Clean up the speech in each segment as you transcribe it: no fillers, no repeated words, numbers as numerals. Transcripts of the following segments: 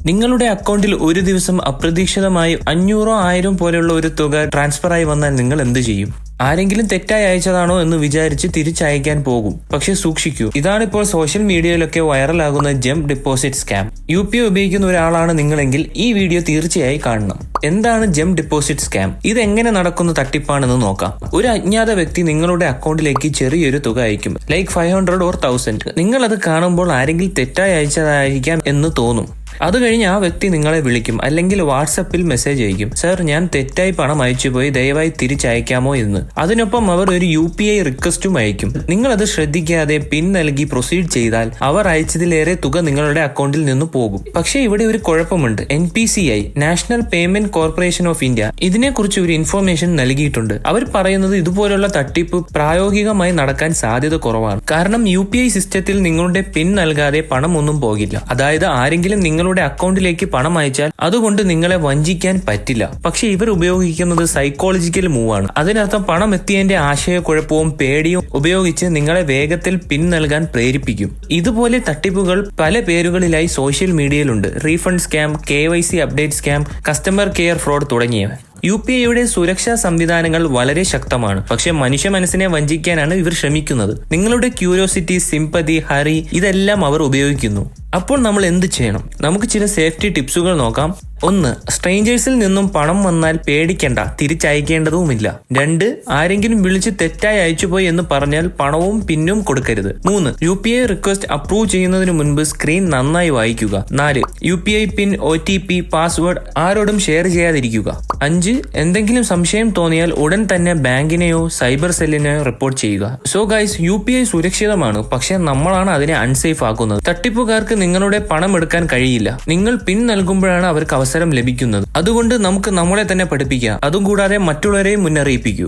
നിങ്ങളുടെ അക്കൗണ്ടിൽ ഒരു ദിവസം അപ്രതീക്ഷിതമായി 500-1000 പോലെയുള്ള ഒരു തുക ട്രാൻസ്ഫർ ആയി വന്നാൽ നിങ്ങൾ എന്ത് ചെയ്യും? ആരെങ്കിലും തെറ്റായി അയച്ചതാണോ എന്ന് വിചാരിച്ച് തിരിച്ചയക്കാൻ പോകും. പക്ഷെ സൂക്ഷിക്കൂ, ഇതാണിപ്പോൾ സോഷ്യൽ മീഡിയയിലൊക്കെ വൈറലാകുന്ന ജംപ് ഡിപ്പോസിറ്റ് സ്കാം. UPI ഉപയോഗിക്കുന്ന ഒരാളാണ് നിങ്ങളെങ്കിൽ ഈ വീഡിയോ തീർച്ചയായും കാണണം. എന്താണ് ജംപ് ഡിപ്പോസിറ്റ് സ്കാം? ഇത് എങ്ങനെ നടക്കുന്ന തട്ടിപ്പാണെന്ന് നോക്കാം. ഒരു അജ്ഞാത വ്യക്തി നിങ്ങളുടെ അക്കൗണ്ടിലേക്ക് ചെറിയൊരു തുക അയക്കും, ലൈക്ക് 500 or 1000. നിങ്ങൾ അത് കാണുമ്പോൾ ആരെങ്കിലും തെറ്റായി അയച്ചതായിരിക്കാം എന്ന് തോന്നും. അത് കഴിഞ്ഞ് ആ വ്യക്തി നിങ്ങളെ വിളിക്കും, അല്ലെങ്കിൽ വാട്സപ്പിൽ മെസ്സേജ് അയക്കും, സർ ഞാൻ തെറ്റായി പണം അയച്ചുപോയി, ദയവായി തിരിച്ചയക്കാമോ എന്ന്. അതിനൊപ്പം അവർ ഒരു UPI റിക്വസ്റ്റും അയക്കും. നിങ്ങൾ അത് ശ്രദ്ധിക്കാതെ പിൻ നൽകി പ്രൊസീഡ് ചെയ്താൽ അവർ അയച്ചതിലേറെ തുക നിങ്ങളുടെ അക്കൗണ്ടിൽ നിന്ന് പോകും. പക്ഷേ ഇവിടെ ഒരു കുഴപ്പമുണ്ട്. NPCI, national payment corporation of India, ഇതിനെക്കുറിച്ച് ഒരു ഇൻഫർമേഷൻ നൽകിയിട്ടുണ്ട്. അവർ പറയുന്നത് ഇതുപോലുള്ള തട്ടിപ്പ് പ്രായോഗികമായി നടക്കാൻ സാധ്യത കുറവാണ്. കാരണം UPI സിസ്റ്റത്തിൽ നിങ്ങളുടെ പിൻ നൽകാതെ പണം ഒന്നും പോകില്ല. അതായത് ആരെങ്കിലും നിങ്ങളുടെ അക്കൗണ്ടിലേക്ക് പണം അയച്ചാൽ അതുകൊണ്ട് നിങ്ങളെ വഞ്ചിക്കാൻ പറ്റില്ല. പക്ഷെ ഇവർ ഉപയോഗിക്കുന്നത് സൈക്കോളജിക്കൽ മൂവാണ്. അതിനർത്ഥം പണം എത്തിയതിന്റെ ആശയക്കുഴപ്പവും പേടിയും ഉപയോഗിച്ച് നിങ്ങളെ വേഗത്തിൽ പിൻ നൽകാൻ പ്രേരിപ്പിക്കും. ഇതുപോലെ തട്ടിപ്പുകൾ പല പേരുകളിലായി സോഷ്യൽ മീഡിയയിലുണ്ട്. Refund scam, KYC update scam, customer care fraud തുടങ്ങിയവ. UPIയുടെ സുരക്ഷാ സംവിധാനങ്ങൾ വളരെ ശക്തമാണ്. പക്ഷെ മനുഷ്യ മനസ്സിനെ വഞ്ചിക്കാനാണ് ഇവർ ശ്രമിക്കുന്നത്. നിങ്ങളുടെ ക്യൂരിയോസിറ്റി, സിമ്പതി, ഹറി ഇതെല്ലാം അവർ ഉപയോഗിക്കുന്നു. അപ്പോൾ നമ്മൾ എന്ത് ചെയ്യണം? നമുക്ക് ചില സേഫ്റ്റി ടിപ്സുകൾ നോക്കാം. 1. സ്ട്രേഞ്ചേഴ്സിൽ നിന്നും പണം വന്നാൽ പേടിക്കണ്ട, തിരിച്ചയക്കേണ്ടതുമില്ല. 2. ആരെങ്കിലും വിളിച്ച് തെറ്റായി അയച്ചുപോയി എന്ന് പറഞ്ഞാൽ പണവും പിന്നും കൊടുക്കരുത്. 3. UPI റിക്വസ്റ്റ് അപ്രൂവ് ചെയ്യുന്നതിന് മുൻപ് സ്ക്രീൻ നന്നായി വായിക്കുക. 4. UPI പിൻ, OTP, പാസ്വേഡ് ആരോടും ഷെയർ ചെയ്യാതിരിക്കുക. 5. എന്തെങ്കിലും സംശയം തോന്നിയാൽ ഉടൻ തന്നെ ബാങ്കിനെയോ സൈബർ സെല്ലിനെയോ റിപ്പോർട്ട് ചെയ്യുക. സോ ഗൈസ്, UPI സുരക്ഷിതമാണ്, പക്ഷെ നമ്മളാണ് അതിനെ അൺസേഫ് ആക്കുന്നത്. തട്ടിപ്പുകാർക്ക് നിങ്ങളുടെ പണം എടുക്കാൻ കഴിയില്ല. നിങ്ങൾ പിൻ നൽകുമ്പോഴാണ് അവർക്ക് അവസരം ലഭിക്കുന്നത്. അതുകൊണ്ട് നമുക്ക് നമ്മളെ തന്നെ പഠിപ്പിക്കാം. അതും കൂടാതെ മറ്റുള്ളവരെയും മുന്നറിയിപ്പിക്കൂ.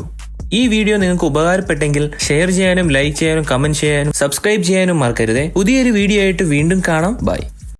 ഈ വീഡിയോ നിങ്ങൾക്ക് ഉപകാരപ്പെട്ടെങ്കിൽ ഷെയർ ചെയ്യാനും, ലൈക്ക് ചെയ്യാനും, കമന്റ് ചെയ്യാനും, സബ്സ്ക്രൈബ് ചെയ്യാനും മറക്കരുതേ. പുതിയൊരു വീഡിയോ ആയിട്ട് വീണ്ടും കാണാം. ബൈ.